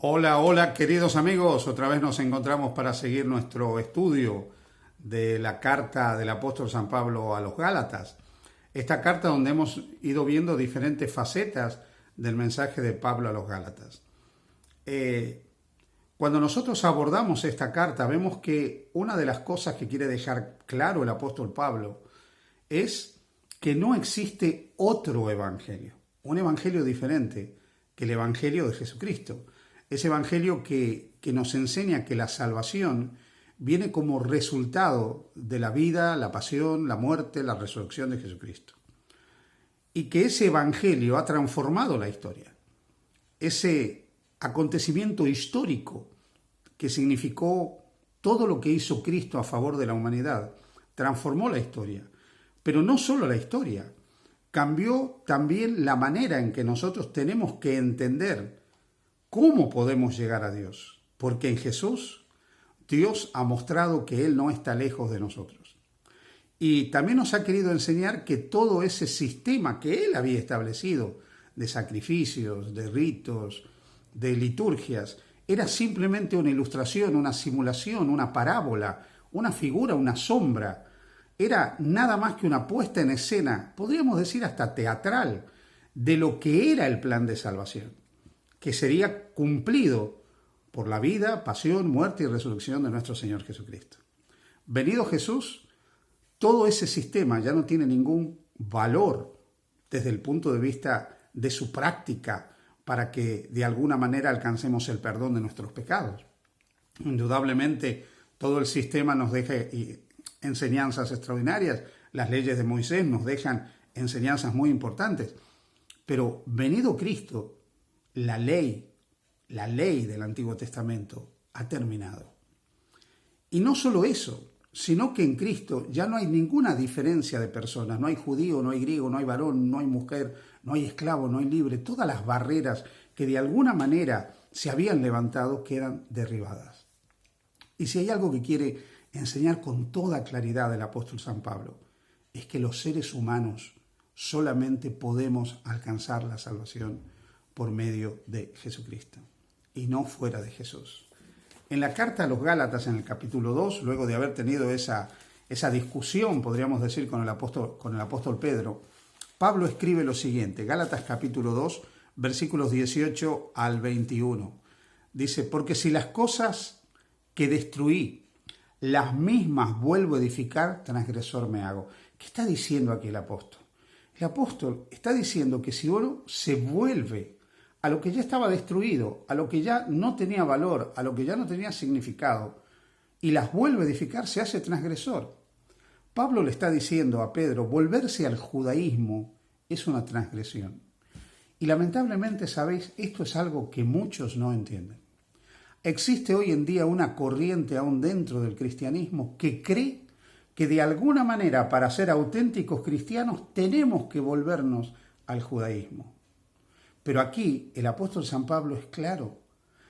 Hola, hola queridos amigos, otra vez nos encontramos para seguir nuestro estudio de la carta del apóstol San Pablo a los Gálatas. Esta carta donde hemos ido viendo diferentes facetas del mensaje de Pablo a los Gálatas. Cuando nosotros abordamos esta carta vemos que una de las cosas que quiere dejar claro el apóstol Pablo es que no existe otro evangelio, un evangelio diferente que el evangelio de Jesucristo. Ese evangelio que nos enseña que la salvación viene como resultado de la vida, la pasión, la muerte, la resurrección de Jesucristo. Y que ese evangelio ha transformado la historia. Ese acontecimiento histórico que significó todo lo que hizo Cristo a favor de la humanidad, transformó la historia. Pero no solo la historia, cambió también la manera en que nosotros tenemos que entender ¿cómo podemos llegar a Dios? Porque en Jesús, Dios ha mostrado que Él no está lejos de nosotros. Y también nos ha querido enseñar que todo ese sistema que Él había establecido de sacrificios, de ritos, de liturgias, era simplemente una ilustración, una simulación, una parábola, una figura, una sombra. Era nada más que una puesta en escena, podríamos decir hasta teatral, de lo que era el plan de salvación, que sería cumplido por la vida, pasión, muerte y resurrección de nuestro Señor Jesucristo. Venido Jesús, todo ese sistema ya no tiene ningún valor desde el punto de vista de su práctica para que de alguna manera alcancemos el perdón de nuestros pecados. Indudablemente todo el sistema nos deja enseñanzas extraordinarias, las leyes de Moisés nos dejan enseñanzas muy importantes, pero venido Cristo, la ley del Antiguo Testamento ha terminado. Y no solo eso, sino que en Cristo ya no hay ninguna diferencia de personas. No hay judío, no hay griego, no hay varón, no hay mujer, no hay esclavo, no hay libre. Todas las barreras que de alguna manera se habían levantado quedan derribadas. Y si hay algo que quiere enseñar con toda claridad el apóstol San Pablo, es que los seres humanos solamente podemos alcanzar la salvación por medio de Jesucristo y no fuera de Jesús. En la carta a los Gálatas, en el capítulo 2, luego de haber tenido esa discusión, podríamos decir, con el apóstol Pedro, Pablo escribe lo siguiente, Gálatas capítulo 2, versículos 18 al 21. Dice, porque si las cosas que destruí, las mismas vuelvo a edificar, transgresor me hago. ¿Qué está diciendo aquí el apóstol? El apóstol está diciendo que si uno se vuelve a lo que ya estaba destruido, a lo que ya no tenía valor, a lo que ya no tenía significado, y las vuelve a edificar, se hace transgresor. Pablo le está diciendo a Pedro, volverse al judaísmo es una transgresión. Y lamentablemente, sabéis, esto es algo que muchos no entienden. Existe hoy en día una corriente aún dentro del cristianismo que cree que de alguna manera para ser auténticos cristianos tenemos que volvernos al judaísmo. Pero aquí el apóstol San Pablo es claro.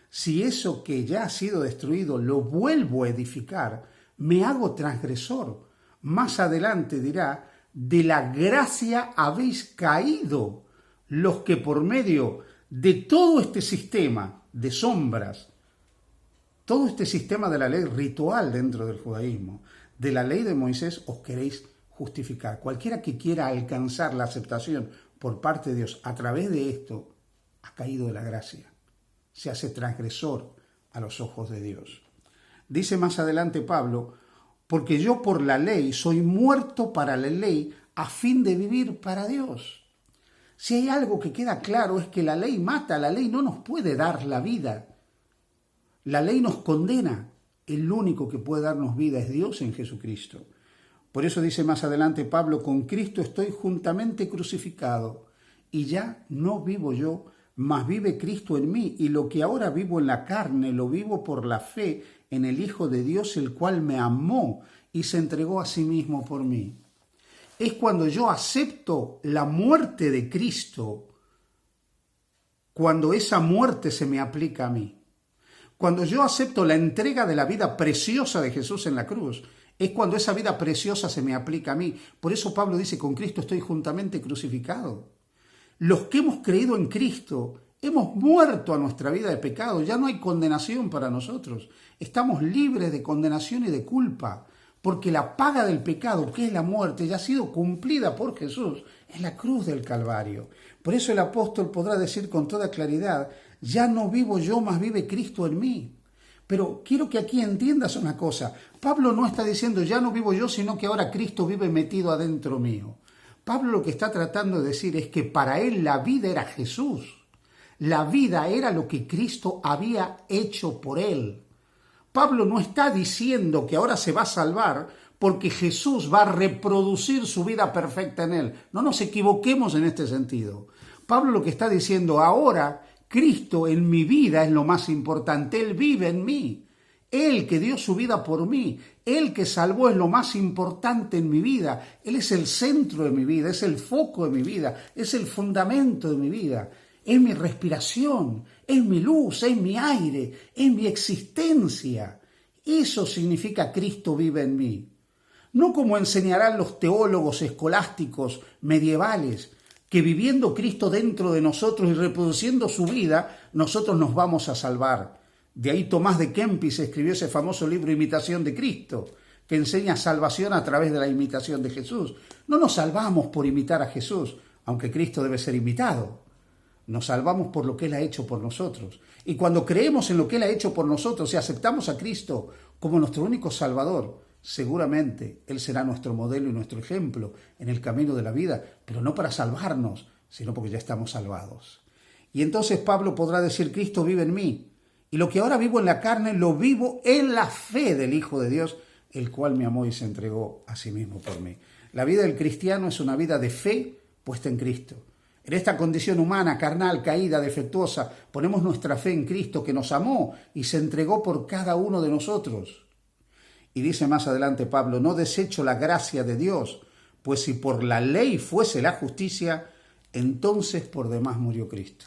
Si eso que ya ha sido destruido lo vuelvo a edificar, me hago transgresor. Más adelante dirá, de la gracia habéis caído los que por medio de todo este sistema de sombras, todo este sistema de la ley ritual dentro del judaísmo, de la ley de Moisés, os queréis justificar. Cualquiera que quiera alcanzar la aceptación por parte de Dios a través de esto, ha caído de la gracia. Se hace transgresor a los ojos de Dios. Dice más adelante Pablo, porque yo por la ley soy muerto para la ley a fin de vivir para Dios. Si hay algo que queda claro es que la ley mata, la ley no nos puede dar la vida. La ley nos condena. El único que puede darnos vida es Dios en Jesucristo. Por eso dice más adelante Pablo, con Cristo estoy juntamente crucificado y ya no vivo yo, mas vive Cristo en mí, y lo que ahora vivo en la carne lo vivo por la fe en el Hijo de Dios, el cual me amó y se entregó a sí mismo por mí. Es cuando yo acepto la muerte de Cristo, cuando esa muerte se me aplica a mí. Cuando yo acepto la entrega de la vida preciosa de Jesús en la cruz, es cuando esa vida preciosa se me aplica a mí. Por eso Pablo dice, con Cristo estoy juntamente crucificado. Los que hemos creído en Cristo, Hemos muerto a nuestra vida de pecado, ya no hay condenación para nosotros. Estamos libres de condenación y de culpa, porque la paga del pecado, que es la muerte, ya ha sido cumplida por Jesús en la cruz del Calvario. Por eso el apóstol podrá decir con toda claridad, ya no vivo yo, mas vive Cristo en mí. Pero quiero que aquí entiendas una cosa. Pablo no está diciendo ya no vivo yo, sino que ahora Cristo vive metido adentro mío. Pablo lo que está tratando de decir es que para él la vida era Jesús. La vida era lo que Cristo había hecho por él. Pablo no está diciendo que ahora se va a salvar porque Jesús va a reproducir su vida perfecta en él. No nos equivoquemos en este sentido. Pablo lo que está diciendo, ahora Cristo en mi vida es lo más importante. Él vive en mí. Él que dio su vida por mí. Él que salvó es lo más importante en mi vida. Él es el centro de mi vida, es el foco de mi vida, es el fundamento de mi vida. Es mi respiración, es mi luz, es mi aire, es mi existencia. Eso significa Cristo vive en mí. No como enseñarán los teólogos escolásticos medievales, que viviendo Cristo dentro de nosotros y reproduciendo su vida, nosotros nos vamos a salvar. De ahí Tomás de Kempis escribió ese famoso libro Imitación de Cristo, que enseña salvación a través de la imitación de Jesús. No nos salvamos por imitar a Jesús, aunque Cristo debe ser imitado. Nos salvamos por lo que Él ha hecho por nosotros. Y cuando creemos en lo que Él ha hecho por nosotros y aceptamos a Cristo como nuestro único Salvador, seguramente Él será nuestro modelo y nuestro ejemplo en el camino de la vida, pero no para salvarnos, sino porque ya estamos salvados. Y entonces Pablo podrá decir, Cristo vive en mí, y lo que ahora vivo en la carne lo vivo en la fe del Hijo de Dios, el cual me amó y se entregó a sí mismo por mí. La vida del cristiano es una vida de fe puesta en Cristo. En esta condición humana, carnal, caída, defectuosa, ponemos nuestra fe en Cristo que nos amó y se entregó por cada uno de nosotros. Y dice más adelante Pablo, no desecho la gracia de Dios, pues si por la ley fuese la justicia, entonces por demás murió Cristo.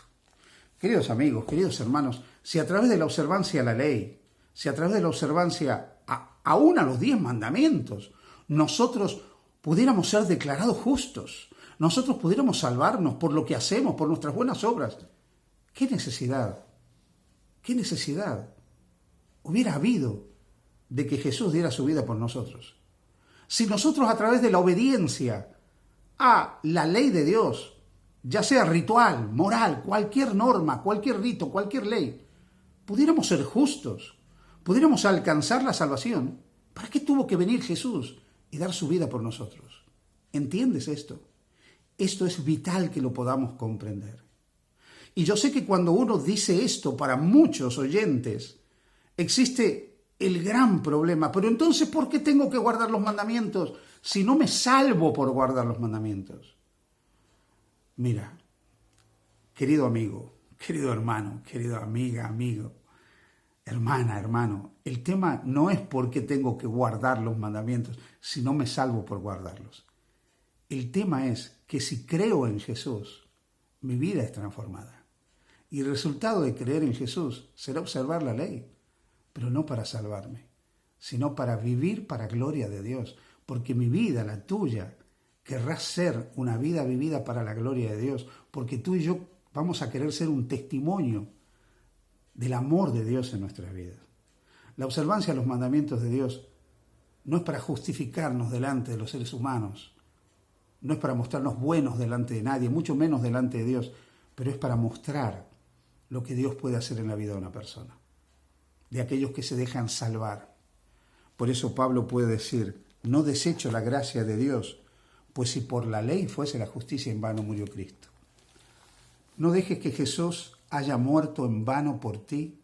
Queridos amigos, queridos hermanos, si a través de la observancia a la ley, si a través de la observancia aún a los 10 mandamientos, nosotros pudiéramos ser declarados justos, nosotros pudiéramos salvarnos por lo que hacemos, por nuestras buenas obras, ¿qué necesidad hubiera habido de que Jesús diera su vida por nosotros? Si nosotros a través de la obediencia a la ley de Dios, ya sea ritual, moral, cualquier norma, cualquier rito, cualquier ley, pudiéramos ser justos, pudiéramos alcanzar la salvación, ¿para qué tuvo que venir Jesús y dar su vida por nosotros? ¿Entiendes esto? Esto es vital que lo podamos comprender. Y yo sé que cuando uno dice esto para muchos oyentes, existe el gran problema. Pero entonces, ¿por qué tengo que guardar los mandamientos si no me salvo por guardar los mandamientos? Mira, querido amigo, querido hermano, querida amiga, amigo, hermana, hermano, el tema no es por qué tengo que guardar los mandamientos si no me salvo por guardarlos. El tema es que si creo en Jesús, mi vida es transformada. Y el resultado de creer en Jesús será observar la ley, pero no para salvarme, sino para vivir para gloria de Dios. Porque mi vida, la tuya, querrá ser una vida vivida para la gloria de Dios. Porque tú y yo vamos a querer ser un testimonio del amor de Dios en nuestras vidas. La observancia de los mandamientos de Dios no es para justificarnos delante de los seres humanos, no es para mostrarnos buenos delante de nadie, mucho menos delante de Dios, pero es para mostrar lo que Dios puede hacer en la vida de una persona, de aquellos que se dejan salvar. Por eso Pablo puede decir, no desecho la gracia de Dios, pues si por la ley fuese la justicia, en vano murió Cristo. No dejes que Jesús haya muerto en vano por ti,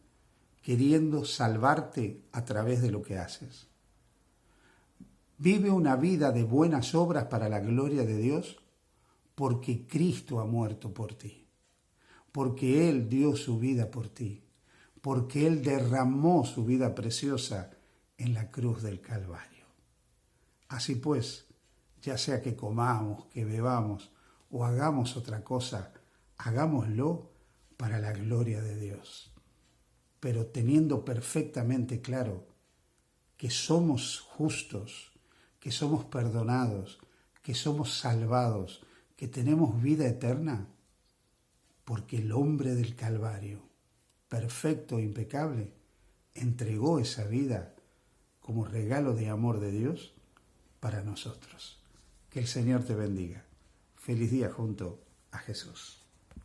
queriendo salvarte a través de lo que haces. Vive una vida de buenas obras para la gloria de Dios, porque Cristo ha muerto por ti, porque Él dio su vida por ti, porque Él derramó su vida preciosa en la cruz del Calvario. Así pues, ya sea que comamos, que bebamos o hagamos otra cosa, hagámoslo para la gloria de Dios, pero teniendo perfectamente claro que somos justos, que somos perdonados, que somos salvados, que tenemos vida eterna porque el hombre del Calvario, perfecto e impecable, entregó esa vida como regalo de amor de Dios para nosotros. Que el Señor te bendiga. Feliz día junto a Jesús.